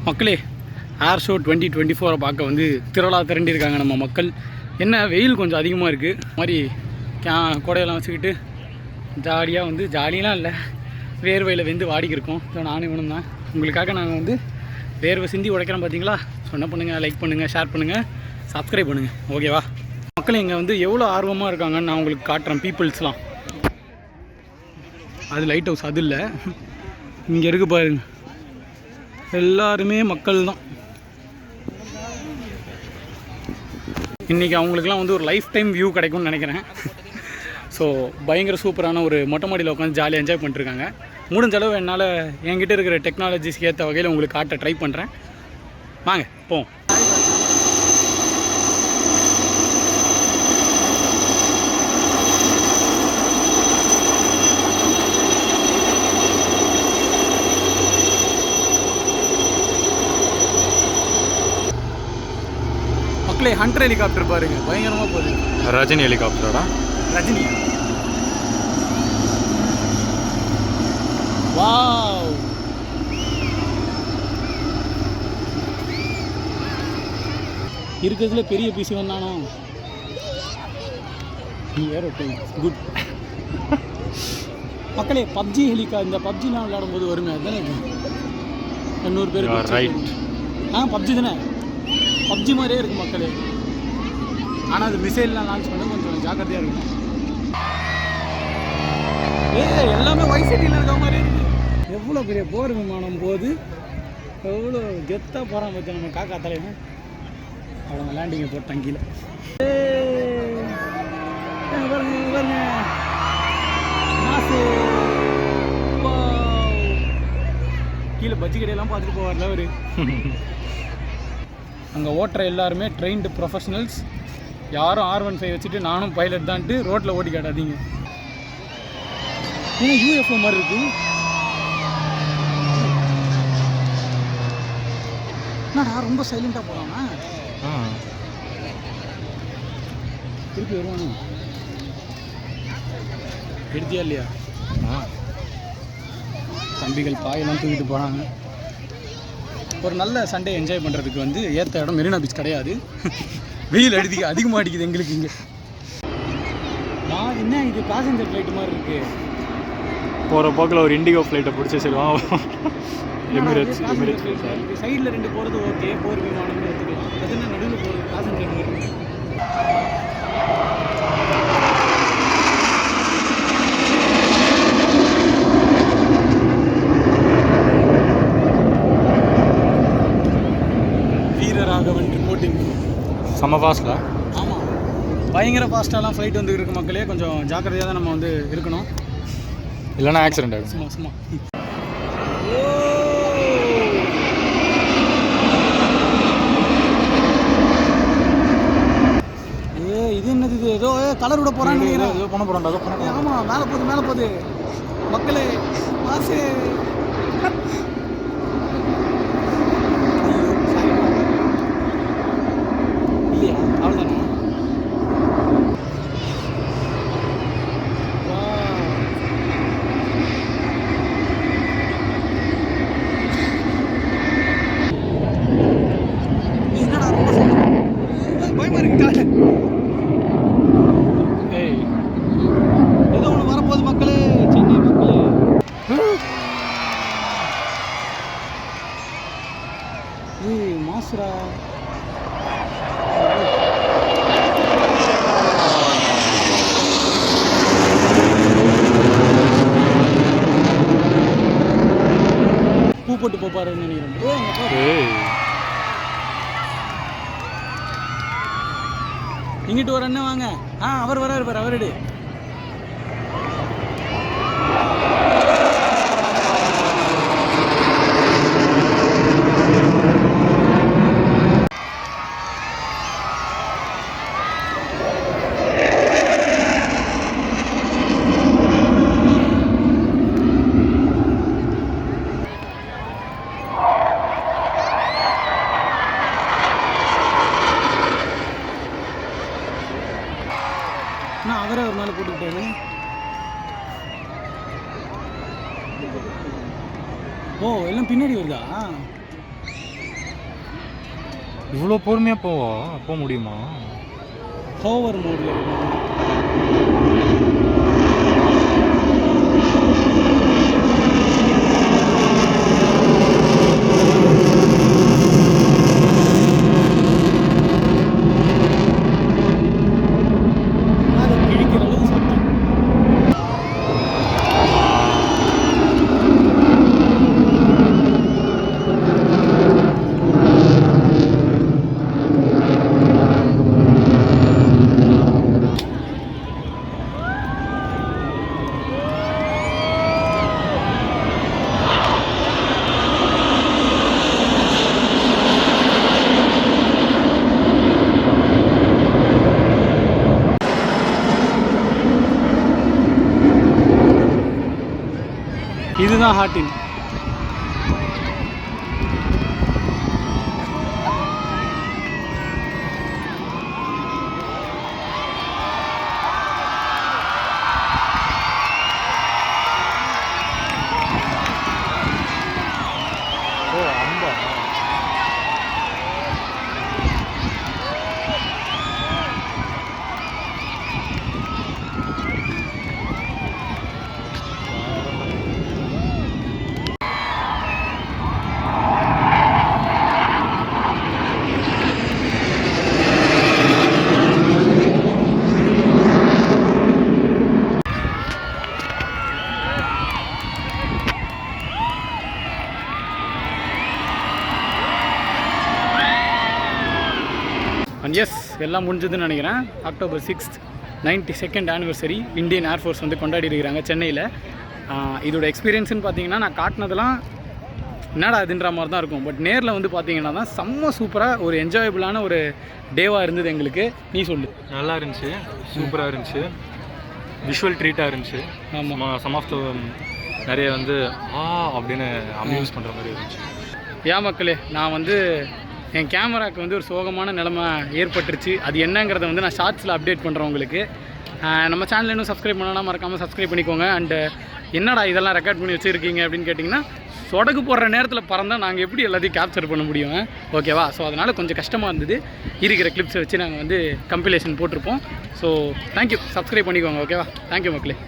மக்களே, ஏர் ஷோ 2024 பார்க்க வந்து திருவிழா திரண்டிருக்காங்க நம்ம மக்கள். என்ன வெயில் கொஞ்சம் அதிகமாக இருக்குது, மாதிரி கோடையெல்லாம் வச்சுக்கிட்டு ஜாலியாக வந்து ஜாலியெலாம் இல்லை, வேர்வையில் வெந்து வாடிக்கிருக்கோம். ஸோ நானும் இவனும் தான் உங்களுக்காக நாங்கள் வந்து வேர்வை சிந்தி உடைக்கிறோம். பார்த்தீங்களா? சொன்ன பண்ணுங்கள், லைக் பண்ணுங்கள், ஷேர் பண்ணுங்கள், சப்ஸ்கிரைப் பண்ணுங்கள். ஓகேவா மக்கள்? இங்கே வந்து எவ்வளோ ஆர்வமாக இருக்காங்கன்னு நான் உங்களுக்கு காட்டுறேன். பீப்புள்ஸ்லாம் அது லைட் ஹவுஸ், அது இல்லை, இங்கே இருக்குது பாருங்க, எல்லாருமே மக்கள் தான். இன்றைக்கி அவங்களுக்குலாம் வந்து ஒரு லைஃப் டைம் வியூ கிடைக்கும்னு நினைக்கிறேன். ஸோ பயங்கர சூப்பரான ஒரு மொட்டை மாடியில் உட்காந்து ஜாலியாக என்ஜாய் பண்ணிட்டுருக்காங்க. முடிஞ்ச அளவு என்னால் என்கிட்ட இருக்கிற டெக்னாலஜிஸ்க்கு ஏற்ற வகையில் உங்களுக்கு காட்ட ட்ரை பண்ணுறேன். வாங்க போவோம். மக்களே, ஹண்டர் ஹெலிகாப்டர் பாருங்க, பயங்கரமாக போகுது. ரஜினி ஹெலிகாப்டரோட ரஜினியா? வாவ், இருக்கிறதுல பெரிய பிசி வந்தானோ குட். மக்களே, பப்ஜி இந்த பப்ஜிலாம் விளையாடும் போது வருமே, அதுதானே 800 பேர் ரைட். பப்ஜி தானே, பப்ஜி மாதிரியே இருக்குது மக்களே. ஆனால் அது மிசைல்லாம் லான்ச் பண்ண கொஞ்சம் ஜாக்கிரதையாக இருக்கும். எல்லாமே வைசிட்டியில் இருக்க மாதிரி இருக்குது. எவ்வளோ பெரிய போர் விமானம் போது, எவ்வளோ கெத்தாக போகிறான் பார்த்து நம்ம காக்கா தலைவன். அவங்க லேண்டிங்கை போட்டாங்க கீழே. பாருங்க பாருங்க, மாசு. கீழே பஜ்ஜி கடையெல்லாம் பார்த்துட்டு போவார்ல அவர். அங்கே ஓட்டுற எல்லாருமே ட்ரெயின்டு ப்ரொஃபஷனல்ஸ். யாரும் R15 வச்சுட்டு நானும் பைலட் தான்ட்டு ரோட்டில் ஓட்டி காட்டாதீங்க. ஏன்னா UFO மாதிரி இருக்கு. என்னடா ரொம்ப சைலண்டாக போகலாமா? திருப்பி வருவானு எடுத்தியா இல்லையா? தம்பிகள் பாயெல்லாம் தூக்கிட்டு போகிறாங்க. ஒரு நல்ல சண்டே என்ஜாய் பண்ணுறதுக்கு வந்து ஏற்ற இடம் மெரினா பீச் கிடையாது. வெயில் அதிகமாக அடிக்குது எங்களுக்கு இங்கே. என்ன இது பேசஞ்சர் ஃப்ளைட் மாதிரி இருக்குது. போகிற போக்கில் ஒரு இண்டிகோ ஃப்ளைட்டை பிடிச்சி சொல்லுவான். எமிரேட்ஸ் சைடில் 2 போகிறது ஓகே, போர் விமானம் எடுத்துக்கலாம். அது என்ன நடுவில் போகிறது பேசஞ்சர் மாதிரி. வீரராகவன் ரிப்போர்ட்டிங். செம்ம ஃபாஸ்ட்டில். ஆமாம், பயங்கர ஃபாஸ்ட்டாலாம் ஃப்ளைட் வந்து இருக்கு மக்களே. கொஞ்சம் ஜாக்கிரதையாக தான் நம்ம வந்து இருக்கணும், இல்லைன்னா ஆக்சிடென்ட் ஆகும். சும்மா சும்மா. இது என்னது? இது ஏதோ கலர் விட போகிறாங்க. ஏதோ பண்ண போகிறாண்டா, ஏதோ பண்ண. ஆமாம், மேலே போகுது மக்களே. மாசு. இல்லையா? அவ்வளோதானே. என்னடா ரொம்ப பயமா இருக்குடா. ஏய், ஏதோ ஒன்று வரப்போகுது மக்களே, சென்னை மக்களே. ஏய் மாசுரா. பூ போட்டு போப்பாருன்னு நினைக்கிறேன். இங்கிட்டு ஒரு அண்ணன் வாங்க. அவர் வராரு பாரு, அவரடி. நான் அவரே ஒரு மேலே போட்டுக்கிட்டாரு. ஓ எல்லாம் பின்னாடி வருதா? இவ்வளோ பொறுமையாக போக முடியுமா? ஹோவர் மோடில் இருக்கும். இதுதான் ஹார்டின். ஓ அம்பா. அண்ட் எஸ் எல்லாம் முடிஞ்சதுன்னு நினைக்கிறேன். October 6th 92nd anniversary Indian air force வந்து கொண்டாடி இருக்கிறாங்க சென்னையில். இதோட எக்ஸ்பீரியன்ஸ்னு பார்த்தீங்கன்னா நான் காட்டினதெல்லாம் என்னடா இதுன்ற மாதிரி தான் இருக்கும். பட் நேரில் வந்து பார்த்தீங்கன்னா தான் செம்ம சூப்பராக ஒரு என்ஜாயபிளான ஒரு டேவாக இருந்தது எங்களுக்கு. நீ சொல்லு. நல்லா இருந்துச்சு, சூப்பராக இருந்துச்சு, விஷுவல் ட்ரீட்டாக இருந்துச்சு. ஆமாம், சம் ஆஃப் த நிறைய வந்து அப்படின்னு அம்யூஸ் பண்ணுற மாதிரி இருந்துச்சு. ஏன் மக்களே, நான் வந்து என் கேமராவுக்கு வந்து ஒரு சோகமான நிலைமை ஏற்பட்டுருச்சு. அது என்னங்கிறத வந்து நான் ஷார்ட்ஸில் அப்டேட் பண்ணுறேன் உங்களுக்கு. நம்ம சேனல் இன்னும் சப்ஸ்கிரைப் பண்ணலாம், மறக்காமல் சப்ஸ்கிரைப் பண்ணிக்கோங்க. அண்டு என்னடா இதெல்லாம் ரெக்கார்ட் பண்ணி வச்சுருக்கீங்க அப்படின்னு கேட்டிங்கன்னா, சொடகு போடுற நேரத்தில் பறந்தால் நாங்கள் எப்படி எல்லாத்தையும் கேப்சர் பண்ண முடியும், ஓகேவா? ஸோ அதனால் கொஞ்சம் கஷ்டமாக இருந்தது. இருக்கிற கிளிப்ஸை வச்சு நாங்கள் வந்து கம்பிலேஷன் போட்டிருப்போம். ஸோ தேங்க்யூ, சப்ஸ்கிரைப் பண்ணிக்கோங்க, ஓகேவா? தேங்க்யூ மக்களே.